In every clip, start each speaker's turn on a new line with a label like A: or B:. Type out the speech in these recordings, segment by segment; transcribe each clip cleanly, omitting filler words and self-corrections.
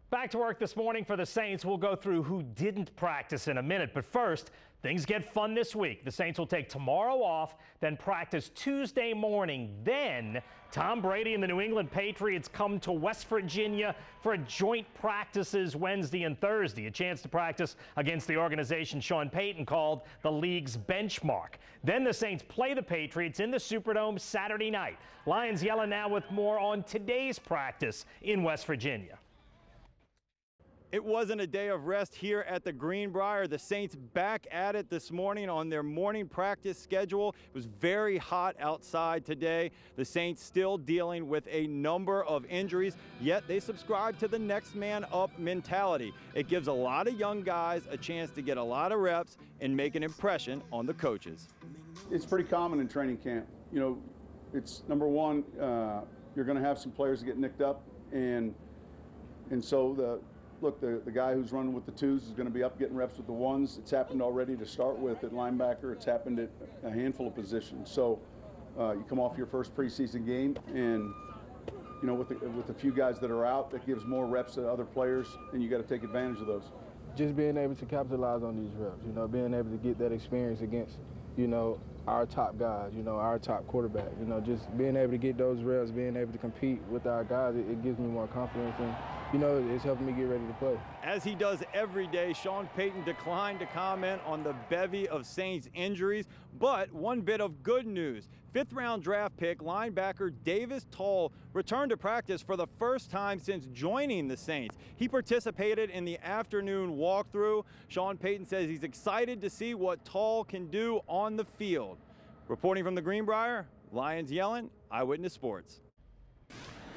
A: Back to work this morning for the Saints. We'll go through who didn't practice in a minute. But first, things get fun this week. The Saints will take tomorrow off, then practice Tuesday morning. Then Tom Brady and the New England Patriots come to West Virginia for joint practices Wednesday and Thursday. A chance to practice against the organization Sean Payton called the league's benchmark. Then the Saints play the Patriots in the Superdome Saturday night. Lions yelling now with more on today's practice in West Virginia.
B: It wasn't a day of rest here at the Greenbrier. The Saints back at it this morning on their morning practice schedule. It was very hot outside today. The Saints still dealing with a number of injuries, yet they subscribe to the next man up mentality. It gives a lot of young guys a chance to get a lot of reps and make an impression on the coaches.
C: It's pretty common in training camp. You know, it's number one, you're going to have some players that get nicked up, and so the guy who's running with the twos is going to be up getting reps with the ones. It's happened already to start with at linebacker. It's happened at a handful of positions. So you come off your first preseason game, and you know, with a few guys that are out, that gives more reps to other players, and you got to take advantage of those.
D: Just being able to capitalize on these reps, you know, being able to get that experience against, you know, our top guys, you know, our top quarterback, you know, just being able to get those reps, being able to compete with our guys, it gives me more confidence, and, you know, it's helping me get ready to play.
B: As he does every day, Sean Payton declined to comment on the bevy of Saints injuries, but one bit of good news. Fifth-round draft pick linebacker Davis Tull returned to practice for the first time since joining the Saints. He participated in the afternoon walkthrough. Sean Payton says he's excited to see what Tull can do on the field. Reporting from the Greenbrier, Lions yelling, Eyewitness Sports.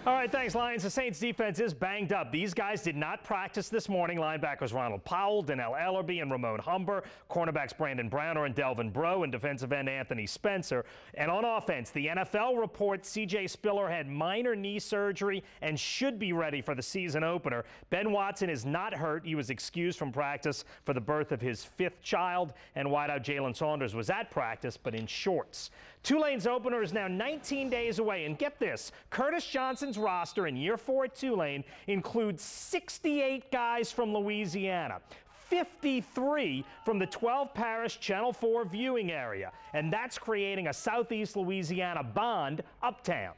A: All right, thanks, Lions. The Saints defense is banged up. These guys did not practice this morning. Linebackers Ronald Powell, Donnell Ellerbe, and Ramon Humber. Cornerbacks Brandon Browner and Delvin Breaux, and defensive end Anthony Spencer. And on offense, the NFL reports C.J. Spiller had minor knee surgery and should be ready for the season opener. Ben Watson is not hurt. He was excused from practice for the birth of his fifth child. And wideout Jalen Saunders was at practice, but in shorts. Tulane's opener is now 19 days away. And get this, Curtis Johnson's roster in year 4 at Tulane includes 68 guys from Louisiana, 53 from the 12-parish Channel 4 viewing area, and that's creating a Southeast Louisiana bond uptown.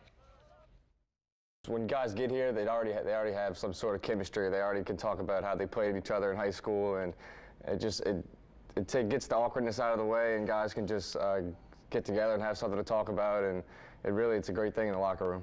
E: When guys get here, they already have some sort of chemistry. They already can talk about how they played each other in high school, and it gets the awkwardness out of the way, and guys can just get together and have something to talk about, and it's a great thing in the locker room.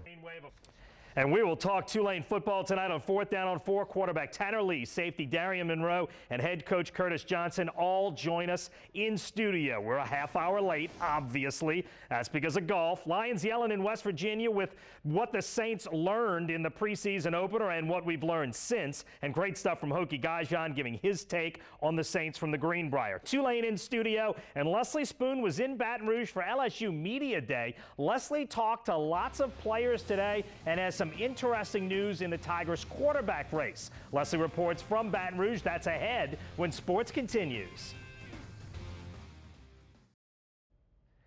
A: And we will talk Tulane football tonight on 4th Down on 4. Quarterback Tanner Lee, safety Darian Monroe, and head coach Curtis Johnson all join us in studio. We're a half hour late, obviously. That's because of golf. Lions yelling in West Virginia with what the Saints learned in the preseason opener and what we've learned since. And great stuff from Hokie Gajan giving his take on the Saints from the Greenbrier. Tulane in studio, and Leslie Spoon was in Baton Rouge for LSU Media Day. Leslie talked to lots of players today and has some interesting news in the Tigers quarterback race. Leslie reports from Baton Rouge. That's ahead when sports continues.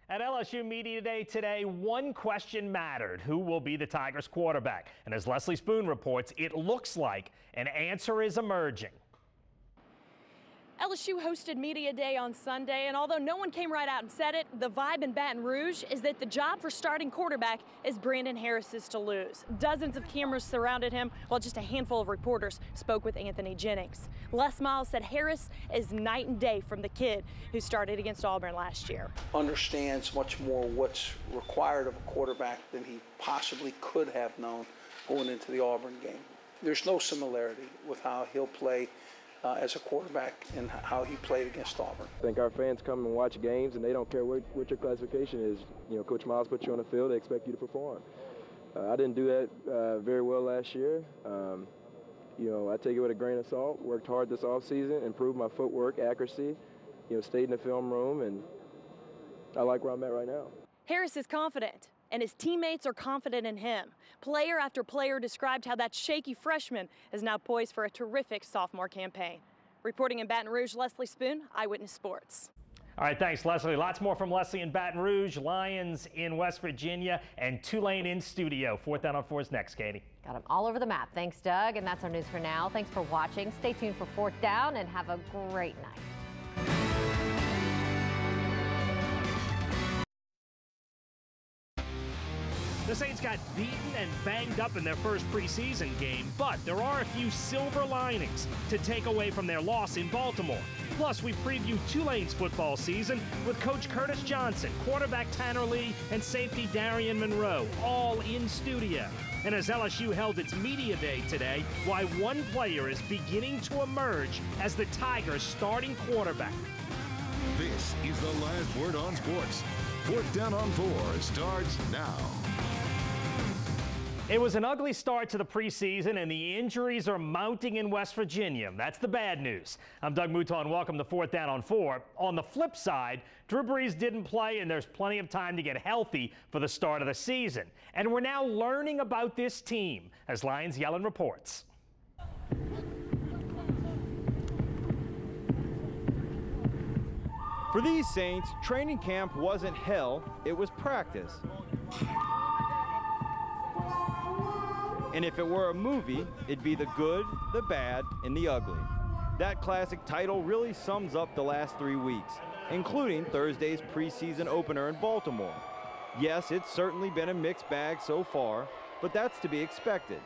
A: At LSU Media Day today, one question mattered: who will be the Tigers quarterback? And as Leslie Spoon reports, it looks like an answer is emerging.
F: LSU hosted Media Day on Sunday, and although no one came right out and said it, the vibe in Baton Rouge is that the job for starting quarterback is Brandon Harris's to lose. Dozens of cameras surrounded him, while just a handful of reporters spoke with Anthony Jennings. Les Miles said Harris is night and day from the kid who started against Auburn last year.
G: Understands much more what's required of a quarterback than he possibly could have known going into the Auburn game. There's no similarity with how he'll play as a quarterback and how he played against Auburn.
D: I think our fans come and watch games, and they don't care what your classification is. You know, Coach Miles puts you on the field, they expect you to perform. I didn't do that very well last year. You know, I take it with a grain of salt. Worked hard this offseason, improved my footwork, accuracy, you know, stayed in the film room, and I like where I'm at right now.
F: Harris is confident, and his teammates are confident in him. Player after player described how that shaky freshman is now poised for a terrific sophomore campaign. Reporting in Baton Rouge, Leslie Spoon, Eyewitness Sports.
A: All right, thanks, Leslie. Lots more from Leslie in Baton Rouge, Lions in West Virginia, and Tulane in studio. 4th Down on 4 is next, Katie.
H: Got them all over the map. Thanks, Doug. And that's our news for now. Thanks for watching. Stay tuned for 4th Down and have a great night.
A: The Saints got beaten and banged up in their first preseason game, but there are a few silver linings to take away from their loss in Baltimore. Plus, we preview Tulane's football season with Coach Curtis Johnson, quarterback Tanner Lee, and safety Darian Monroe, all in studio. And as LSU held its media day today, why one player is beginning to emerge as the Tigers' starting quarterback.
I: This is the last word on sports. 4th Down on 4 starts now.
A: It was an ugly start to the preseason, and the injuries are mounting in West Virginia. That's the bad news. I'm Doug Mouton. Welcome to 4th Down on 4. On the flip side, Drew Brees didn't play, and there's plenty of time to get healthy for the start of the season. And we're now learning about this team, as Lions Yellen reports.
B: For these Saints, training camp wasn't hell, it was practice. And if it were a movie, it'd be the good, the bad, and the ugly. That classic title really sums up the last 3 weeks, including Thursday's preseason opener in Baltimore. Yes, it's certainly been a mixed bag so far, but that's to be expected.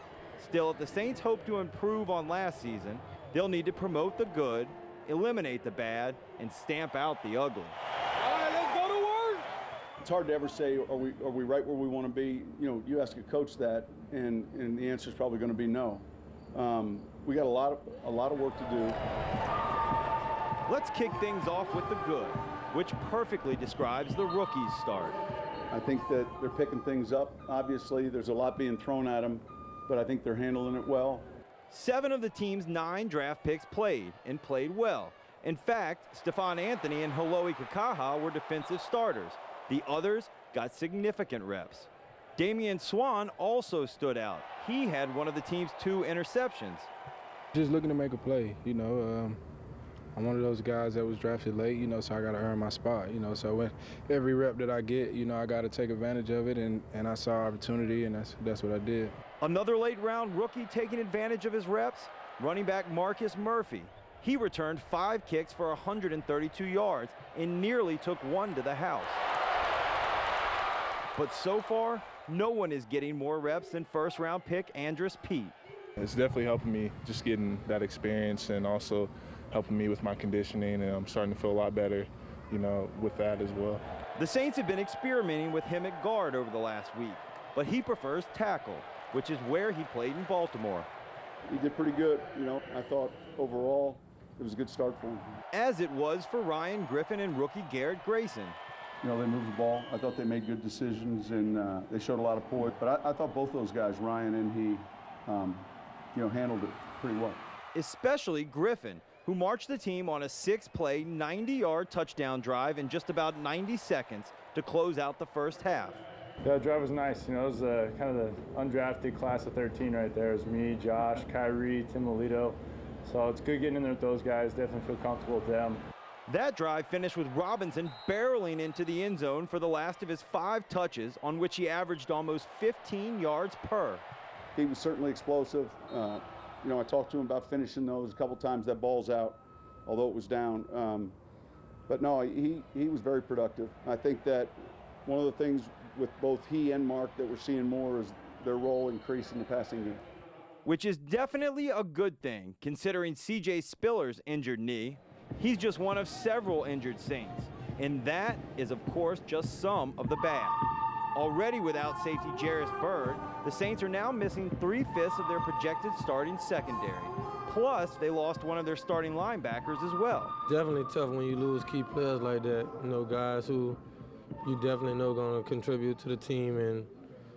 B: Still, if the Saints hope to improve on last season, they'll need to promote the good, eliminate the bad, and stamp out the ugly.
C: All right, let's go to work. It's hard to ever say, are we right where we want to be? You know, you ask a coach that, and the answer is probably going to be no. We got a lot of work to do.
B: Let's kick things off with the good, which perfectly describes the rookies' start.
C: I think that they're picking things up. Obviously, there's a lot being thrown at them, but I think they're handling it well.
B: 7 of the team's 9 draft picks played, and played well. In fact, Stephon Anthony and Haloi Kakaha were defensive starters. The others got significant reps. Damian Swann also stood out. He had one of the team's 2 interceptions.
J: Just looking to make a play, you know. I'm one of those guys that was drafted late, you know, so I got to earn my spot, you know. So when every rep that I get, you know, I got to take advantage of it, and I saw opportunity, and that's what I did.
B: Another late-round rookie taking advantage of his reps, running back Marcus Murphy. He returned 5 kicks for 132 yards and nearly took 1 to the house. But so far, no one is getting more reps than first-round pick Andrus Peat.
J: It's definitely helping me just getting that experience and also helping me with my conditioning, and I'm starting to feel a lot better, you know, with that as well.
B: The Saints have been experimenting with him at guard over the last week, but he prefers tackle, which is where he played in Baltimore.
C: He did pretty good, you know. I thought overall it was a good start for him.
B: As it was for Ryan Griffin and rookie Garrett Grayson.
C: You know, they moved the ball. I thought they made good decisions, and they showed a lot of poise. But I thought both those guys, Ryan and he, you know, handled it pretty well.
B: Especially Griffin, who marched the team on a 6-play, 90-yard touchdown drive in just about 90 seconds to close out the first half.
J: Yeah, the drive was nice. You know, it was kind of the undrafted class of 13 right there. It was me, Josh, Kyrie, Tim Alito. So it's good getting in there with those guys. Definitely feel comfortable with them.
B: That drive finished with Robinson barreling into the end zone for the last of his 5 touches, on which he averaged almost 15 yards per.
C: He was certainly explosive. You know, I talked to him about finishing those a couple times. That ball's out, although it was down. But no, he was very productive. I think that one of the things with both he and Mark that we're seeing more is their role increasing the passing game.
B: Which is definitely a good thing, considering C.J. Spiller's injured knee. He's just one of several injured Saints, and that is, of course, just some of the bad. Already without safety Jarris Byrd, the Saints are now missing 3/5 of their projected starting secondary. Plus, they lost one of their starting linebackers as well.
K: Definitely tough when you lose key players like that. You know, guys who you definitely know going to contribute to the team, and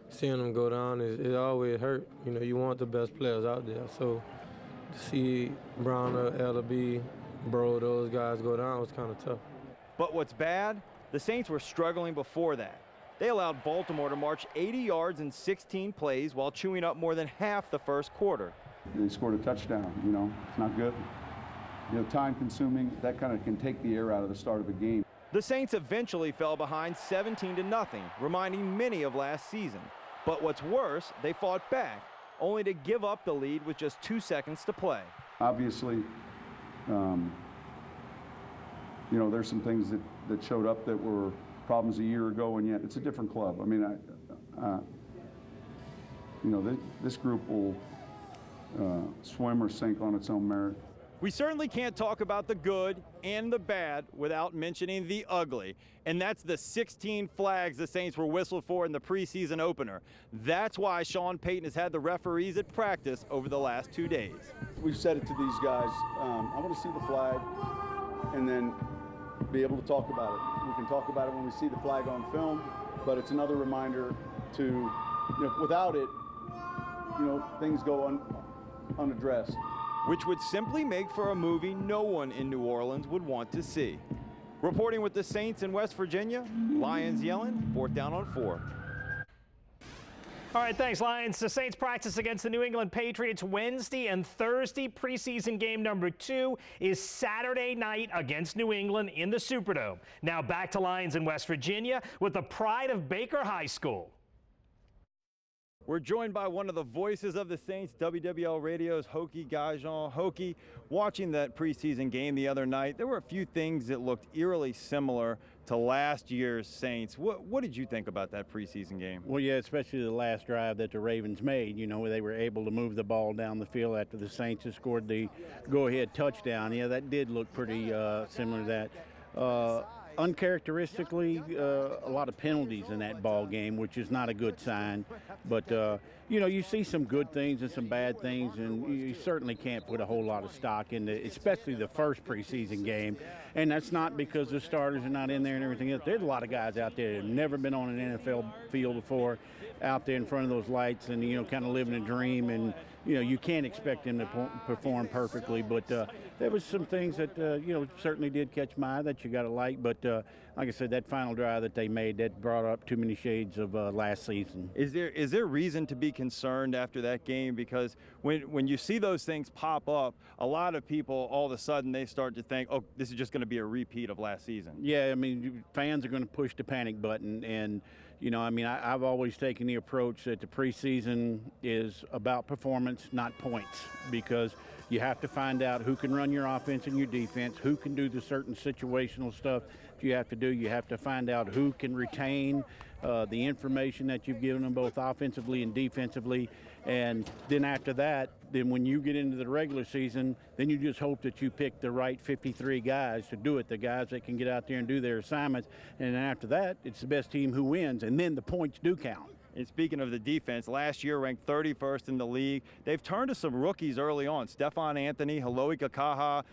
K: seeing them go down, it always hurt. You know, you want the best players out there. So to see Browner, LB, Bro, those guys go down was kind of tough.
B: But what's bad, the Saints were struggling before that. They allowed Baltimore to march 80 yards in 16 plays while chewing up more than half the first quarter.
C: They scored a touchdown, you know, it's not good. You know, time consuming, that kind of can take the air out of the start of a game.
B: The Saints eventually fell behind 17-0, reminding many of last season. But what's worse, they fought back, only to give up the lead with just 2 seconds to play.
C: Obviously, you know, there's some things that showed up that were problems a year ago, and yet it's a different club. I mean, you know, this group will swim or sink on its own merit.
B: We certainly can't talk about the good and the bad without mentioning the ugly, and that's the 16 flags the Saints were whistled for in the preseason opener. That's why Sean Payton has had the referees at practice over the last 2 days.
C: We've said it to these guys, I want to see the flag and then be able to talk about it. We can talk about it when we see the flag on film, but it's another reminder to, you know, without it, you know, things go unaddressed.
B: Which would simply make for a movie no one in New Orleans would want to see. Reporting with the Saints in West Virginia, Lions yelling, 4th down on 4.
A: All right, thanks, Lions. The Saints practice against the New England Patriots Wednesday and Thursday. Preseason game number 2 is Saturday night against New England in the Superdome. Now back to Lions in West Virginia with the pride of Baker High School.
B: We're joined by one of the voices of the Saints, WWL Radio's Hokie Gajan. Hokie, watching that preseason game the other night, there were a few things that looked eerily similar to last year's Saints. What did you think about that preseason game?
L: Well, yeah, especially the last drive that the Ravens made. You know, where they were able to move the ball down the field after the Saints had scored the go-ahead touchdown. Yeah, that did look pretty similar to that. Uncharacteristically, a lot of penalties in that ball game, which is not a good sign. But, you know, you see some good things and some bad things, and you certainly can't put a whole lot of stock into, especially the first preseason game. And that's not because the starters are not in there and everything else. There's a lot of guys out there that have never been on an NFL field before, out there in front of those lights and, you know, kind of living a dream. And, you know, you can't expect them to perform perfectly. But there was some things that, you know, certainly did catch my eye that you got to like. But like I said, that final drive that they made, that brought up too many shades of last season.
B: Is there reason to be concerned after that game? Because when you see those things pop up, a lot of people, all of a sudden, they start to think, oh, this is just going to be a repeat of last season.
L: Yeah, I mean, fans are going to push the panic button. And, you know, I mean, I've always taken the approach that the preseason is about performance, not points, because you have to find out who can run your offense and your defense, who can do the certain situational stuff you have to do. You have to find out who can retain the information that you've given them both offensively and defensively. And then after that, then when you get into the regular season, then you just hope that you pick the right 53 guys to do it, the guys that can get out there and do their assignments. And then after that, it's the best team who wins, and then the points do count.
B: And speaking of the defense, last year ranked 31st in the league. They've turned to some rookies early on. Stephon Anthony, Haloi Kakaha,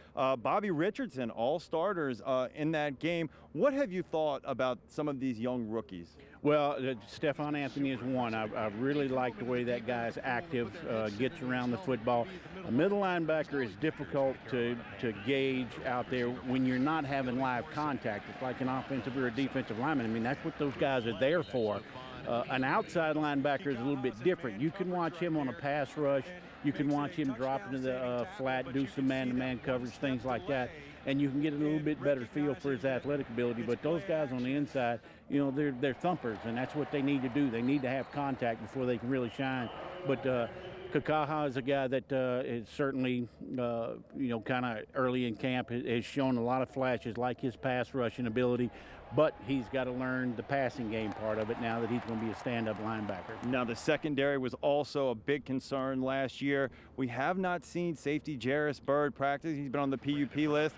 B: Bobby Richardson, all starters in that game. What have you thought about some of these young rookies?
L: Well, Stephon Anthony is one. I really like the way that guy is active, gets around the football. A middle linebacker is difficult to gauge out there when you're not having live contact. It's like an offensive or a defensive lineman. I mean, that's what those guys are there for. An outside linebacker is a little bit different. You can watch him on a pass rush. You can watch him drop into the flat, do some man-to-man coverage, things like that, and you can get a little bit better feel for his athletic ability. But those guys on the inside, you know, they're thumpers, and that's what they need to do. They need to have contact before they can really shine. But Kakaha is a guy that is certainly, you know, kind of early in camp has shown a lot of flashes like his pass rushing ability. But he's got to learn the passing game part of it now that he's going to be a stand-up linebacker.
B: Now, the secondary was also a big concern last year. We have not seen safety Jarris Byrd practice. He's been on the PUP list.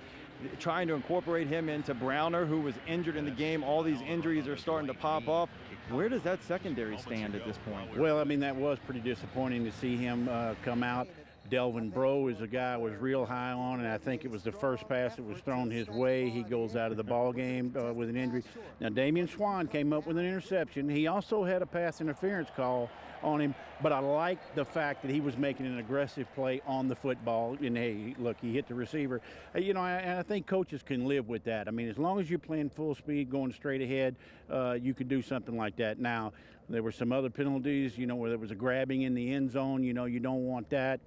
B: Trying to incorporate him into Browner, who was injured in the game. All these injuries are starting to pop up. Where does that secondary stand at this point?
L: Well, I mean, that was pretty disappointing to see him come out. Delvin Breaux is a guy I was real high on, and I think it was the first pass that was thrown his way. He goes out of the ball game with an injury. Now, Damian Swan came up with an interception. He also had a pass interference call on him, but I like the fact that he was making an aggressive play on the football. And hey, look, he hit the receiver. You know, I think coaches can live with that. I mean, as long as you're playing full speed, going straight ahead, you can do something like that. Now, there were some other penalties, you know, where there was a grabbing in the end zone. You know, you don't want that.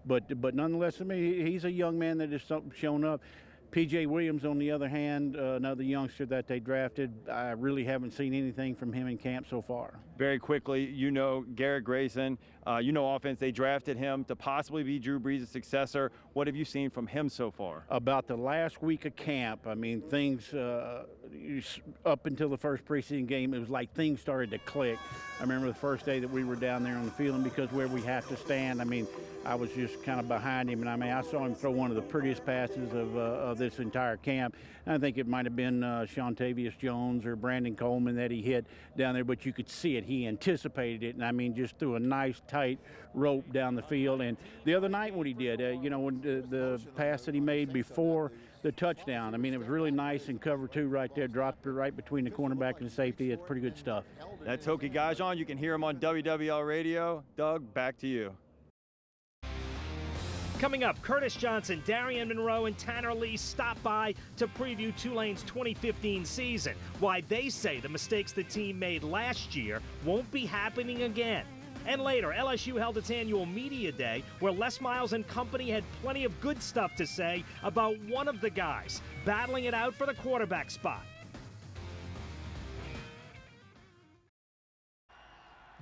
L: But nonetheless, I mean, he's a young man that has shown up. P.J. Williams, on the other hand, another youngster that they drafted, I really haven't seen anything from him in camp so far.
B: Very quickly, you know Garrett Grayson, you know offense, they drafted him to possibly be Drew Brees' successor. What have you seen from him so far?
L: About the last week of camp, I mean, things up until the first preseason game, it was like things started to click. I remember the first day that we were down there on the field, and because where we have to stand, I mean, I was just kind of behind him, and I mean, I saw him throw one of the prettiest passes of this entire camp. And I think it might have been Shontavius Jones or Brandon Coleman that he hit down there, but you could see it. He anticipated it, and I mean, just threw a nice, tight rope down the field. And the other night when he did, you know, when the pass that he made before the touchdown, I mean, it was really nice in cover two right there, dropped it right between the cornerback and the safety. It's pretty good stuff.
B: That's Hokie Gajan. You can hear him on WWL Radio. Doug, back to you.
A: Coming up, Curtis Johnson, Darian Monroe, and Tanner Lee stop by to preview Tulane's 2015 season. Why they say the mistakes the team made last year won't be happening again. And later, LSU held its annual media day where Les Miles and company had plenty of good stuff to say about one of the guys battling it out for the quarterback spot.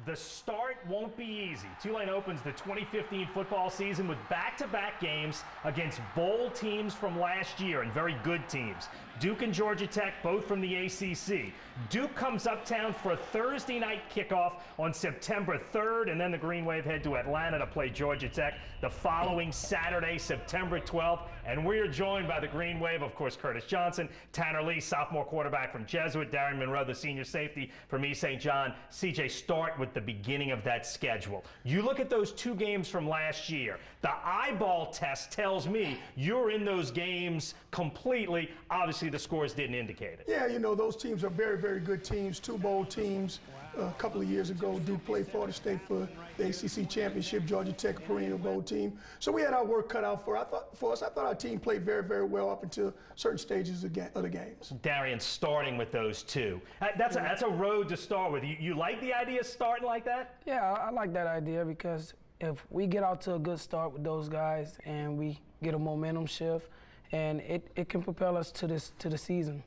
A: The start won't be easy. Tulane opens the 2015 football season with back-to-back games against bowl teams from last year and very good teams. Duke and Georgia Tech, both from the ACC. Duke comes uptown for a Thursday night kickoff on September 3rd, and then the Green Wave head to Atlanta to play Georgia Tech the following Saturday, September 12th. And we are joined by the Green Wave, of course, Curtis Johnson, Tanner Lee, sophomore quarterback from Jesuit, Darian Monroe, the senior safety from East St. John. CJ, start with the beginning of that schedule. You look at those two games from last year. The eyeball test tells me you're in those games completely. Obviously, the scores didn't indicate it.
M: Yeah, you know, those teams are very, very good teams, two bowl teams. A couple of years ago, Duke played Florida State for the ACC championship, Georgia Tech, a perennial bowl team. So we had our work cut out for us. I thought our team played very, very well up until certain stages of the games.
A: Darian, starting with those two. That's a road to start with. You like the idea of starting like that?
N: Yeah, I like that idea because if we get out to a good start with those guys and we get a momentum shift, and it can propel us to the season.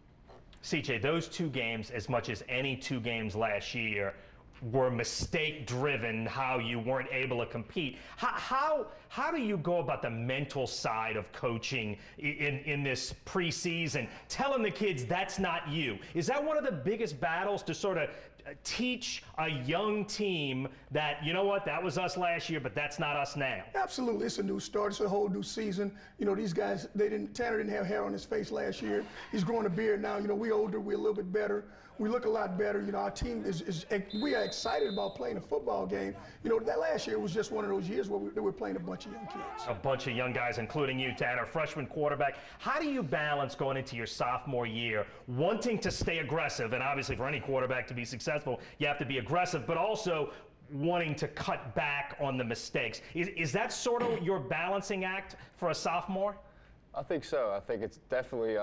A: CJ, those two games, as much as any two games last year, were mistake-driven, how you weren't able to compete. How do you go about the mental side of coaching in this preseason, telling the kids that's not you? Is that one of the biggest battles to sort of teach a young team that, you know what, that was us last year, but that's not us now?
M: Absolutely. It's a new start. It's a whole new season. You know, these guys, Tanner didn't have hair on his face last year. He's growing a beard now. You know, we're older. We're a little bit better. We look a lot better. You know, our team we are excited about playing a football game. You know, that last year was just one of those years where we were playing a bunch of young kids.
A: A bunch of young guys, including you, Tanner, freshman quarterback. How do you balance going into your sophomore year, wanting to stay aggressive, and obviously for any quarterback to be successful, you have to be aggressive, but also wanting to cut back on the mistakes? Is that sort of your balancing act for a sophomore?
E: I think so. I think it's definitely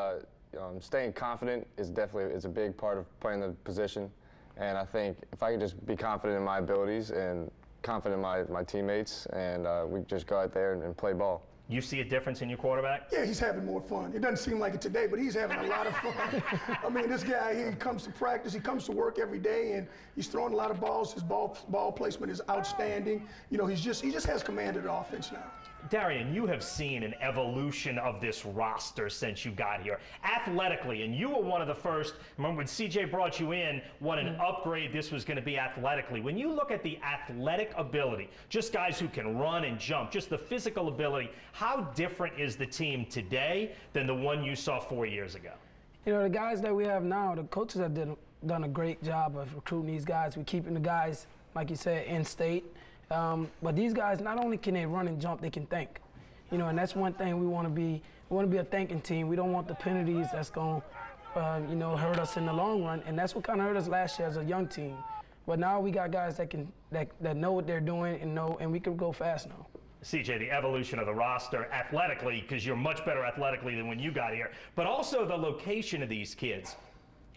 E: staying confident is a big part of playing the position, and I think if I can just be confident in my abilities and confident in my teammates, and we just go out there and play ball.
A: You see a difference in your quarterback?
M: Yeah, he's having more fun. It doesn't seem like it today, but he's having a lot of fun. I mean, this guy, he comes to practice, he comes to work every day, and he's throwing a lot of balls. His ball placement is outstanding. You know, he just has command of the offense now.
A: Darian, you have seen an evolution of this roster since you got here, athletically, and you were one of the first. Remember when CJ brought you in, what an upgrade this was going to be athletically. When you look at the athletic ability, just guys who can run and jump, just the physical ability, how different is the team today than the one you saw 4 years ago?
N: You know, the guys that we have now, the coaches have done a great job of recruiting these guys. We're keeping the guys, like you said, in state. But these guys, not only can they run and jump, they can think. You know, and that's one thing we want to be. We want to be a thinking team. We don't want the penalties that's going to, hurt us in the long run. And that's what kind of hurt us last year as a young team. But now we got guys that know what they're doing and we can go fast now.
A: CJ, the evolution of the roster athletically, because you're much better athletically than when you got here, but also the location of these kids.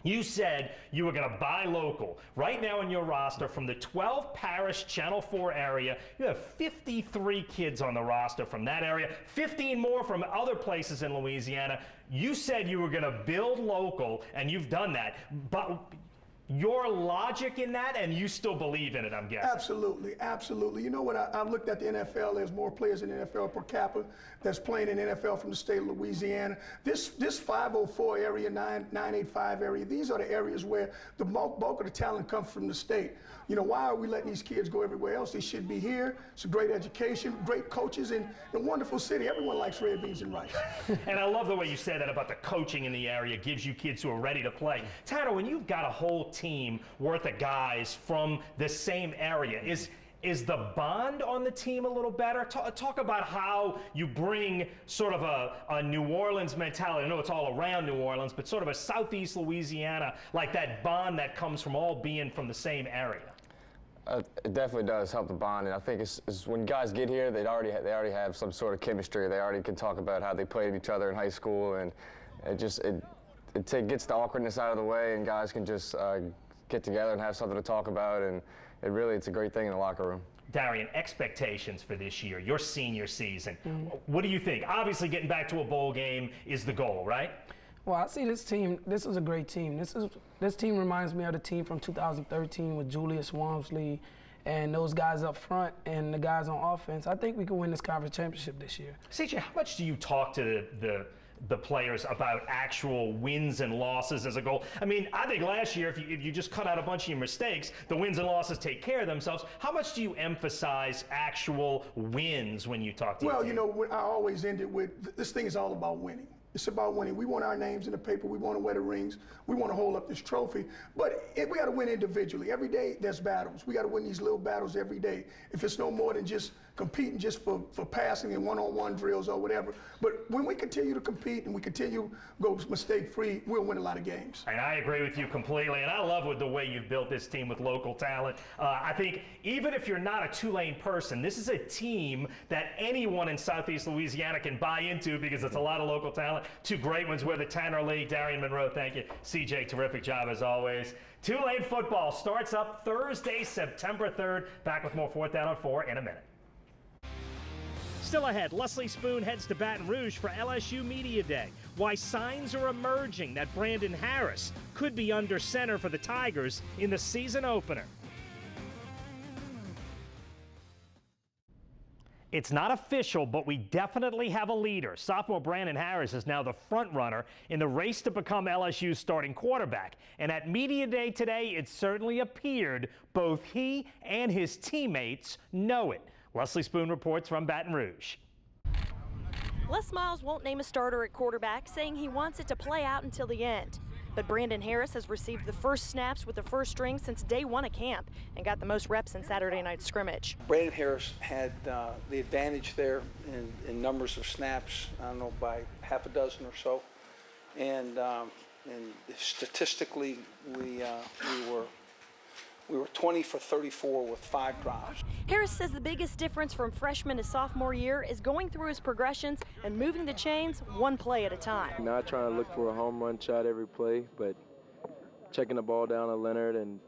A: You said you were going to buy local. Right now in your roster, from the 12 parish Channel 4 area, you have 53 kids on the roster from that area, 15 more from other places in Louisiana. You said you were going to build local, and you've done that. But your logic in that, and you still believe in it, I'm guessing.
M: Absolutely, absolutely. You know what? I looked at the NFL. There's more players in the NFL per capita that's playing in the NFL from the state of Louisiana. This 504 area, 985 area, these are the areas where the bulk of the talent comes from the state. You know, why are we letting these kids go everywhere else? They should be here. It's a great education, great coaches, and a wonderful city. Everyone likes red beans and rice.
A: And I love the way you said that about the coaching in the area gives you kids who are ready to play. Tanner, when you've got a whole team worth of guys from the same area, is the bond on the team a little better? Talk about how you bring sort of a New Orleans mentality. I know it's all around New Orleans, but sort of a Southeast Louisiana, like that bond that comes from all being from the same area.
E: It definitely does help the bond, and I think it's when guys get here, they already have some sort of chemistry. They already can talk about how they played each other in high school, and it gets the awkwardness out of the way, and guys can just get together and have something to talk about, and it's a great thing in the locker room.
A: Darian, expectations for this year, your senior season. What do you think? Obviously, getting back to a bowl game is the goal, right?
N: Well, I see this team. This is a great team. This team reminds me of the team from 2013 with Julius Walmsley and those guys up front and the guys on offense. I think we can win this conference championship this year.
A: CJ, how much do you talk to the players about actual wins and losses as a goal? I mean, I think last year, if you just cut out a bunch of your mistakes, the wins and losses take care of themselves. How much do you emphasize actual wins when you talk to your team?
M: Well, you know, I always end it with, this thing is all about winning. It's about winning. We want our names in the paper. We want to wear the rings. We want to hold up this trophy. But we got to win individually. Every day there's battles. We got to win these little battles every day. If it's no more than just competing just for passing and one-on-one drills or whatever. But when we continue to compete and we continue to go mistake-free, we'll win a lot of games.
A: And I agree with you completely. And I love the way you've built this team with local talent. I think even if you're not a Tulane person, this is a team that anyone in Southeast Louisiana can buy into because it's a lot of local talent. Two great ones with the Tanner Lee, Darian Monroe. Thank you. CJ, terrific job as always. Tulane football starts up Thursday, September 3rd. Back with more 4th Down on 4 in a minute. Still ahead, Leslie Spoon heads to Baton Rouge for LSU Media Day. Why signs are emerging that Brandon Harris could be under center for the Tigers in the season opener. It's not official, but we definitely have a leader. Sophomore Brandon Harris is now the front runner in the race to become LSU's starting quarterback. And at Media Day today, it certainly appeared both he and his teammates know it. Leslie Spoon reports from Baton Rouge.
F: Les Miles won't name a starter at quarterback, saying he wants it to play out until the end. But Brandon Harris has received the first snaps with the first string since day one of camp and got the most reps in Saturday night's scrimmage.
G: Brandon Harris had the advantage there in numbers of snaps, I don't know, by half a dozen or so. And statistically, we were 20 for 34 with 5 drops.
F: Harris says the biggest difference from freshman to sophomore year is going through his progressions and moving the chains one play at a time.
D: Not trying to look for a home run shot every play, but checking the ball down to Leonard and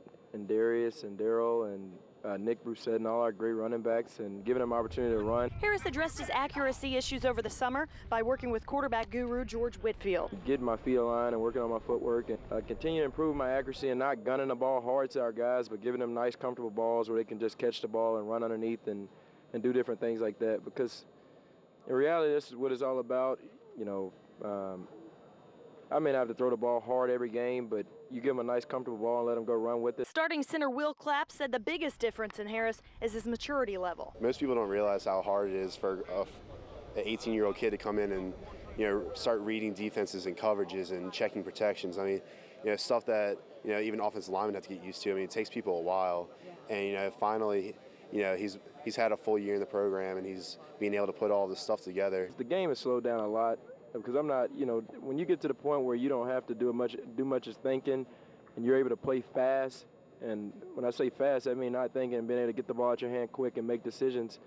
D: Darius and Darryl and Nick Brissett and all our great running backs and giving them opportunity to run.
F: Harris addressed his accuracy issues over the summer by working with quarterback guru George Whitfield.
D: Getting my feet aligned and working on my footwork and continue to improve my accuracy and not gunning the ball hard to our guys, but giving them nice, comfortable balls where they can just catch the ball and run underneath and do different things like that. Because in reality, this is what it's all about. You know, I may not have to throw the ball hard every game, but you give him a nice, comfortable ball and let him go run with it.
F: Starting center Will Clapp said the biggest difference in Harris is his maturity level.
O: Most people don't realize how hard it is for an 18-year-old kid to come in and, you know, start reading defenses and coverages and checking protections. I mean, you know, stuff that, you know, even offensive linemen have to get used to. I mean, it takes people a while. And, you know, finally, you know, he's had a full year in the program and he's being able to put all this stuff together.
D: The game has slowed down a lot. Because I'm not, you know, when you get to the point where you don't have to do much as thinking and you're able to play fast, and when I say fast, I mean not thinking and being able to get the ball out your hand quick and make decisions.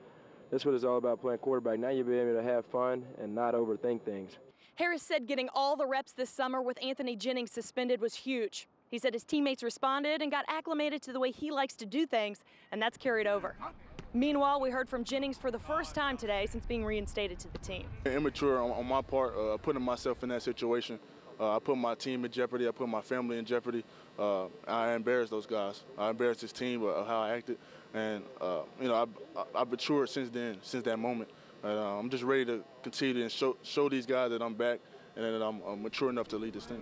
D: That's what it's all about, playing quarterback. Now you'll be able to have fun and not overthink things.
F: Harris said getting all the reps this summer with Anthony Jennings suspended was huge. He said his teammates responded and got acclimated to the way he likes to do things, and that's carried over. Meanwhile, we heard from Jennings for the first time today since being reinstated to the team.
P: Immature on my part, putting myself in that situation. I put my team in jeopardy. I put my family in jeopardy. I embarrassed those guys. I embarrassed this team of how I acted. And, I've matured since then, since that moment. I'm just ready to continue and show these guys that I'm back and that I'm mature enough to lead this team.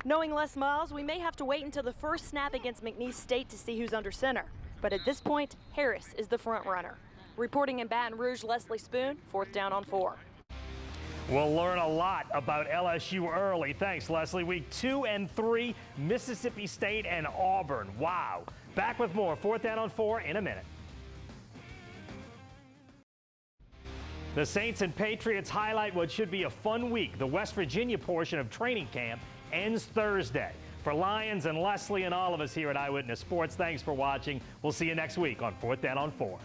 F: Knowing Les Miles, we may have to wait until the first snap against McNeese State to see who's under center. But at this point, Harris is the front runner. Reporting in Baton Rouge, Leslie Spoon, 4th Down on 4.
A: We'll learn a lot about LSU early. Thanks, Leslie. Week 2 and 3, Mississippi State and Auburn. Wow. Back with more 4th Down on 4 in a minute. The Saints and Patriots highlight what should be a fun week. The West Virginia portion of training camp ends Thursday. For Lyons and Leslie and all of us here at Eyewitness Sports, thanks for watching. We'll see you next week on 4th Down on 4.